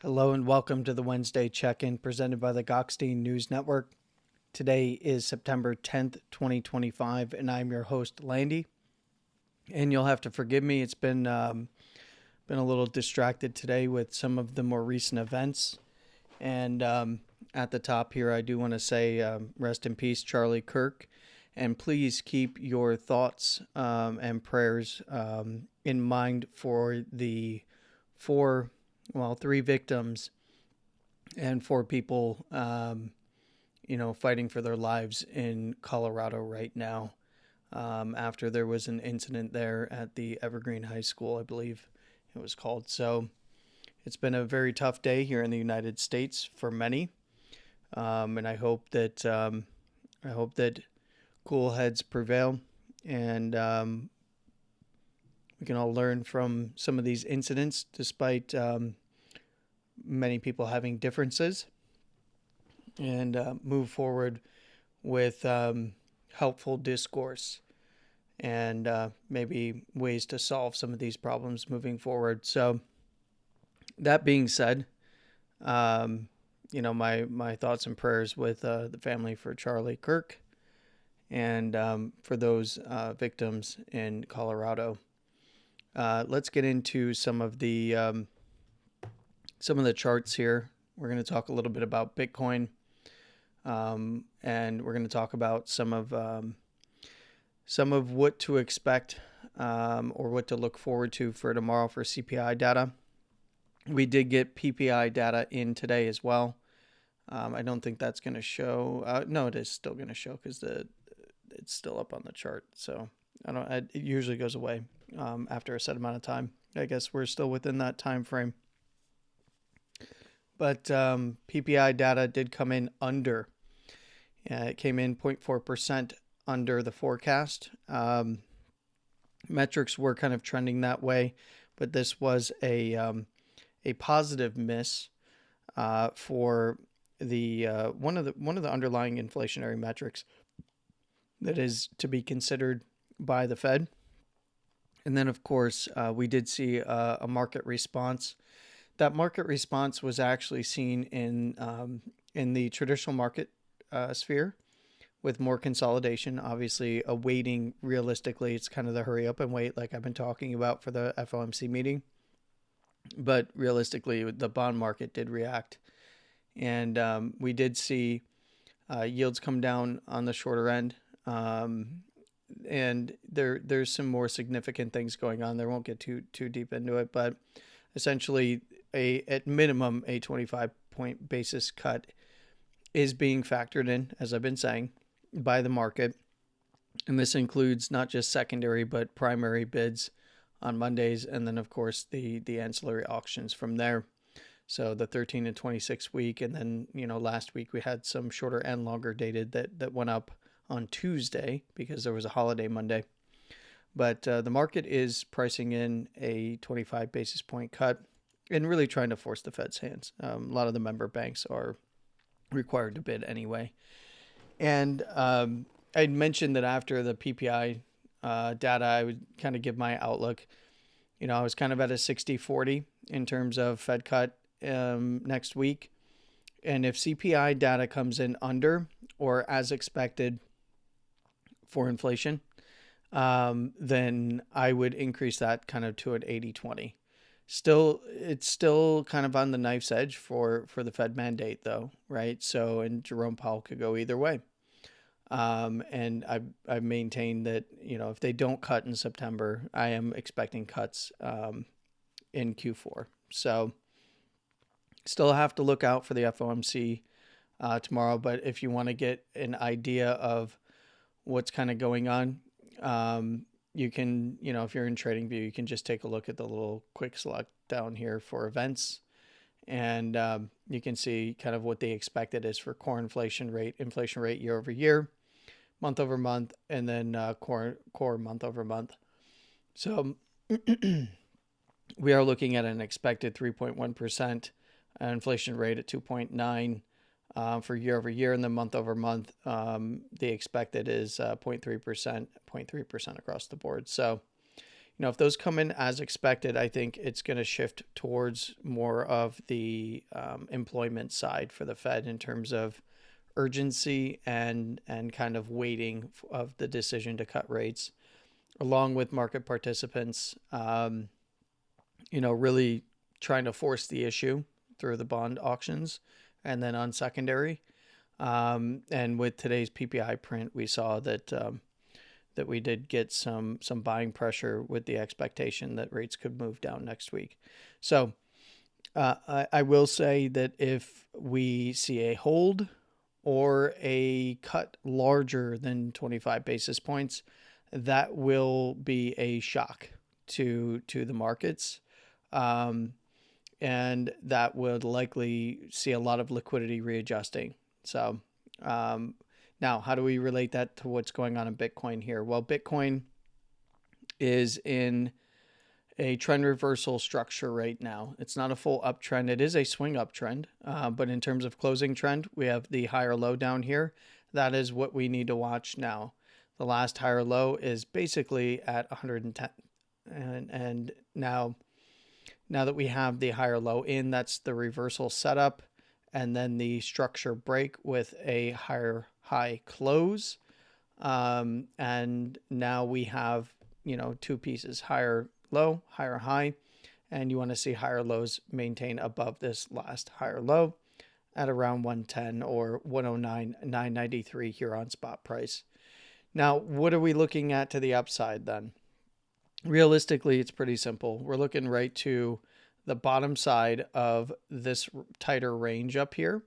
Hello and welcome to the Wednesday check-in presented by the Gokhstein News Network. Today is September 10th, 2025, and I'm your host, Landy. And you'll have to forgive me. It's been a little distracted today with some of the more recent events. And at the top here, I do want to say rest in peace, Charlie Kirk. And please keep your thoughts and prayers in mind for the three victims and four people, fighting for their lives in Colorado right now. After there was an incident there at the Evergreen High School, I believe it was called. So it's been a very tough day here in the United States for many, and I hope that cool heads prevail, and we can all learn from some of these incidents, despite many people having differences, and move forward with helpful discourse and maybe ways to solve some of these problems moving forward. So that being said, my thoughts and prayers with the family for Charlie Kirk and for those victims in Colorado. Let's get into some of the charts here. We're going to talk a little bit about Bitcoin, and we're going to talk about some of what to expect or what to look forward to for tomorrow for CPI data. We did get PPI data in today as well. I don't think that's going to show. No, it is still going to show because it's still up on the chart. So it usually goes away after a set amount of time. I guess we're still within that time frame. But PPI data did come in under. It came in 0.4% under the forecast. Metrics were kind of trending that way, but this was a positive miss for the one of the underlying inflationary metrics that is to be considered by the Fed. And then, of course, we did see a market response. That market response was actually seen in the traditional market sphere, with more consolidation. Obviously, awaiting realistically, it's kind of the hurry up and wait, like I've been talking about for the FOMC meeting. But realistically, the bond market did react, and we did see yields come down on the shorter end. And there's some more significant things going on. There won't get too deep into it, but essentially, at minimum, a 25 point basis cut is being factored in, as I've been saying, by the market. And this includes not just secondary, but primary bids on Mondays. And then, of course, the ancillary auctions from there. So the 13 and 26 week. And then, last week we had some shorter and longer dated that went up on Tuesday because there was a holiday Monday. But the market is pricing in a 25 basis point cut and really trying to force the Fed's hands. A lot of the member banks are required to bid anyway. And I mentioned that after the PPI data, I would kind of give my outlook. I was kind of at a 60-40 in terms of Fed cut next week. And if CPI data comes in under or as expected for inflation, then I would increase that kind of to an 80-20. It's still kind of on the knife's edge for the Fed mandate, though, right? So, and Jerome Powell could go either way. And I maintain that, if they don't cut in September, I am expecting cuts in Q4. So still have to look out for the FOMC tomorrow. But if you want to get an idea of what's kind of going on, you can, if you're in TradingView, you can just take a look at the little quick select down here for events. And you can see kind of what they expected is for core inflation rate year over year, month over month, and then core month over month. So we are looking at an expected 3.1% inflation rate at 2.9 for year over year, and then month over month, the expected is 0.3% across the board. So, if those come in as expected, I think it's going to shift towards more of the employment side for the Fed in terms of urgency and kind of weighting of the decision to cut rates, along with market participants, really trying to force the issue through the bond auctions and then on secondary. And with today's PPI print, we saw that that we did get some buying pressure with the expectation that rates could move down next week. So I will say that if we see a hold or a cut larger than 25 basis points, that will be a shock to the markets. And that would likely see a lot of liquidity readjusting. So now, how do we relate that to what's going on in Bitcoin here? Well, Bitcoin is in a trend reversal structure right now. It's not a full uptrend. It is a swing uptrend. But in terms of closing trend, we have the higher low down here. That is what we need to watch now. The last higher low is basically at 110. And now that we have the higher low in, that's the reversal setup. And then the structure break with a higher high close. And now we have, two pieces, higher low, higher high, and you want to see higher lows maintain above this last higher low at around 110 or 109,993 here on spot price. Now, what are we looking at to the upside then? Realistically, it's pretty simple. We're looking right to the bottom side of this tighter range up here,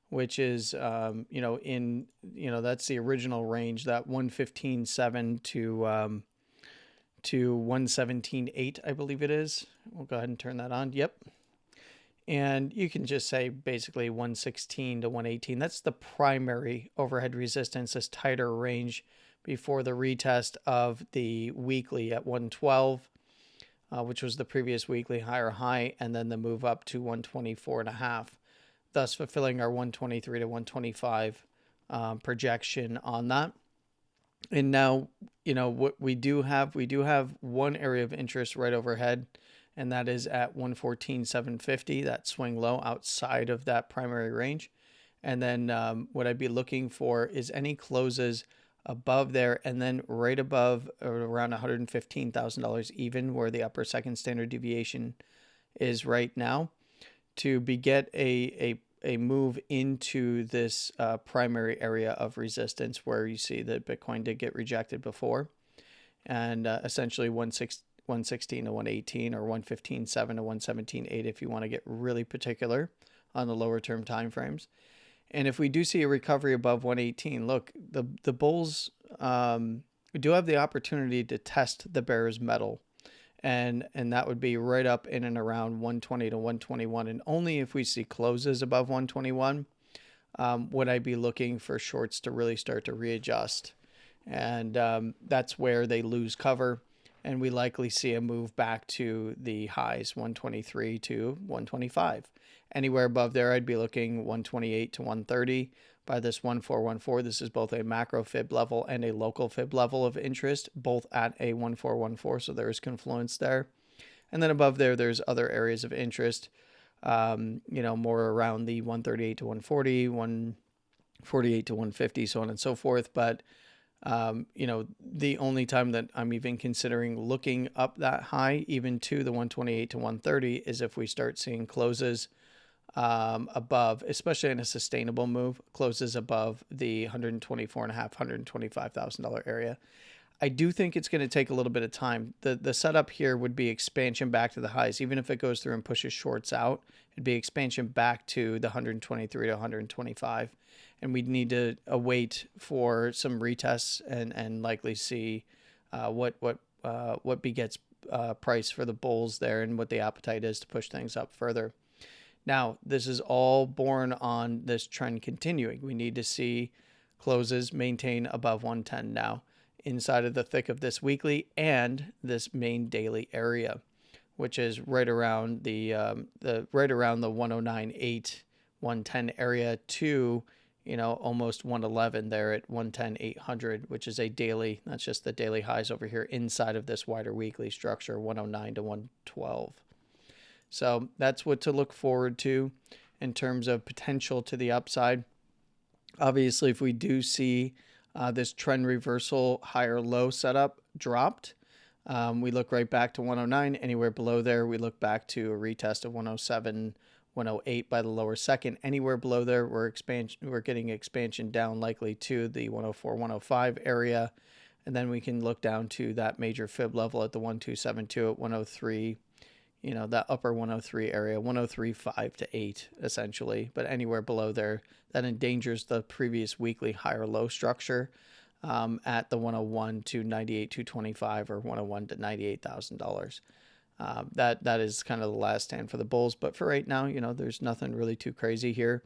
which is, that's the original range, that 115.7 to 117.8, I believe it is. We'll go ahead and turn that on. Yep. And you can just say basically 116 to 118. That's the primary overhead resistance, this tighter range before the retest of the weekly at 112, which was the previous weekly higher high, and then the move up to 124.5, thus fulfilling our 123 to 125 projection on that. And now, what we do have one area of interest right overhead, and that is at 114.750, that swing low outside of that primary range. And then what I'd be looking for is any closes above there, and then right above around $115,000 even, where the upper second standard deviation is right now, to get a move into this primary area of resistance where you see that Bitcoin did get rejected before, and essentially 116 to 118 or 115.7 to 117.8 if you want to get really particular on the lower term time frames. And if we do see a recovery above 118, look, the bulls do have the opportunity to test the bear's metal. And that would be right up in and around 120 to 121. And only if we see closes above 121 would I be looking for shorts to really start to readjust. And that's where they lose cover. And we likely see a move back to the highs, 123 to 125. Anywhere above there, I'd be looking 128 to 130 by this 1414. This is both a macro fib level and a local fib level of interest, both at a 1414. So there's confluence there. And then above there, there's other areas of interest, more around the 138 to 140, 148 to 150, so on and so forth. But the only time that I'm even considering looking up that high, even to the 128 to 130, is if we start seeing closes above, especially in a sustainable move, closes above the $124.5, $125,000 area. I do think it's going to take a little bit of time. The setup here would be expansion back to the highs. Even if it goes through and pushes shorts out, it'd be expansion back to the 123 to 125. And we'd need to await for some retests and likely see what begets price for the bulls there and what the appetite is to push things up further. Now, this is all born on this trend continuing. We need to see closes maintain above 110 now inside of the thick of this weekly and this main daily area, which is right around the 109.8, 110 area to, almost 111 there at 110,800, which is a daily. That's just the daily highs over here inside of this wider weekly structure, 109 to 112. So that's what to look forward to in terms of potential to the upside. Obviously, if we do see this trend reversal higher low setup dropped, we look right back to 109. Anywhere below there, we look back to a retest of 107, 108 by the lower second. Anywhere below there, we're getting expansion down likely to the 104, 105 area. And then we can look down to that major fib level at the 1272 at 103, that upper 103 area, 103.5 to 8 essentially. But anywhere below there, that endangers the previous weekly higher low structure at the 101 to 98,225 or 101 to $98,000. That is kind of the last stand for the bulls. But for right now, there's nothing really too crazy here.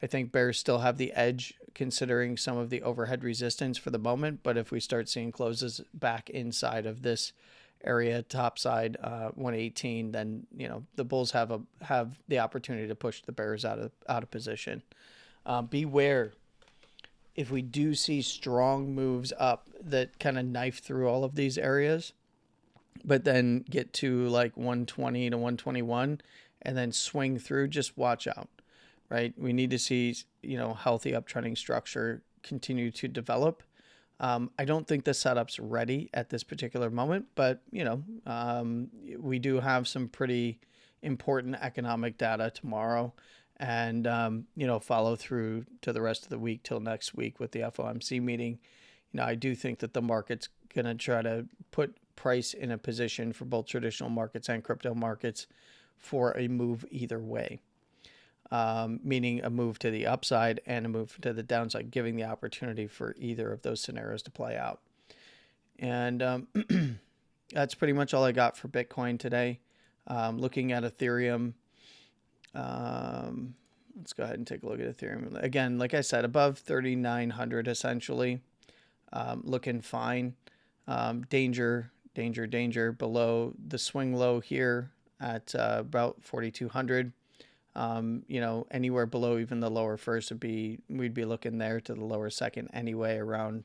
I think bears still have the edge considering some of the overhead resistance for the moment. But if we start seeing closes back inside of this area, top side 118, then the bulls have the opportunity to push the bears out of position. Beware if we do see strong moves up that kind of knife through all of these areas, but then get to like 120 to 121 and then swing through, just watch out, right? We need to see, healthy uptrending structure continue to develop. I don't think the setup's ready at this particular moment, but, we do have some pretty important economic data tomorrow and, follow through to the rest of the week till next week with the FOMC meeting. I do think that the market's going to try to put price in a position for both traditional markets and crypto markets for a move either way, meaning a move to the upside and a move to the downside, giving the opportunity for either of those scenarios to play out. And that's pretty much all I got for Bitcoin today. Looking at Ethereum, let's go ahead and take a look at Ethereum. Again, like I said, above 3,900 essentially, looking fine. Danger below the swing low here at about 4,200. Anywhere below even the lower first we'd be looking there to the lower second anyway, around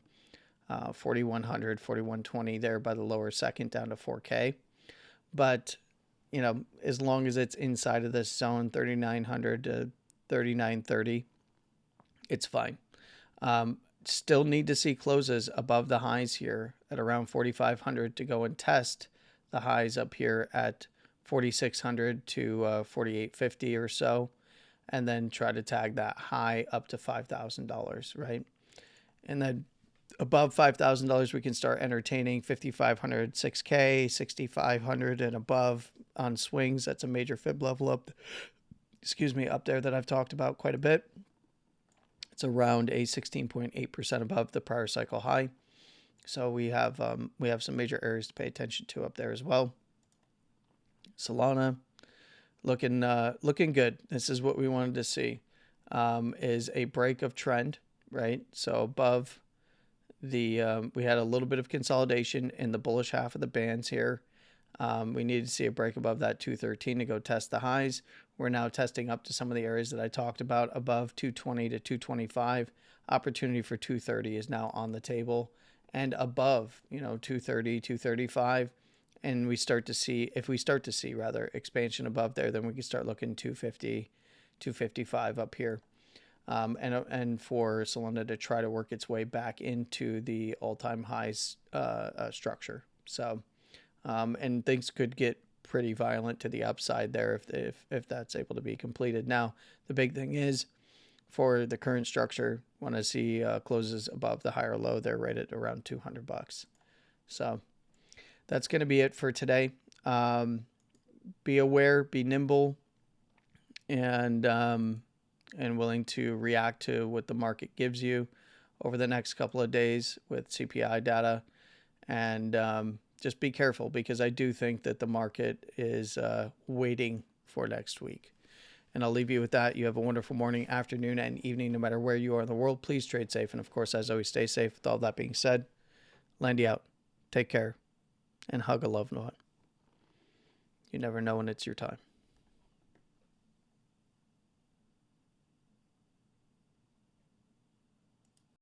4,100, 4,120 there by the lower second down to 4K. But, as long as it's inside of this zone, 3,900 to 3,930, it's fine. Still need to see closes above the highs here at around 4,500 to go and test the highs up here at 4,600 to 4,850 or so, and then try to tag that high up to $5,000, right? And then above $5,000, we can start entertaining 5,500, 6K, 6,500 and above on swings. That's a major fib level up there that I've talked about quite a bit. It's around a 16.8% above the prior cycle high. So we have some major areas to pay attention to up there as well. Solana looking good. This is what we wanted to see, is a break of trend, right? So above the we had a little bit of consolidation in the bullish half of the bands here. We needed to see a break above that 213 to go test the highs. We're now testing up to some of the areas that I talked about above 220 to 225. Opportunity for 230 is now on the table, and above 230, 235. And if we start to see expansion above there, then we can start looking 250, 255 up here. And for Solana to try to work its way back into the all-time highs structure. So, and things could get pretty violent to the upside there if that's able to be completed. Now, the big thing is for the current structure, want to see closes above the higher low. They're right at around $200. So that's going to be it for today. Be aware, be nimble, and willing to react to what the market gives you over the next couple of days with CPI data. And just be careful, because I do think that the market is waiting for next week. And I'll leave you with that. You have a wonderful morning, afternoon, and evening, no matter where you are in the world. Please trade safe. And of course, as always, stay safe. With all that being said, Landy out. Take care and hug a loved one. You never know when it's your time.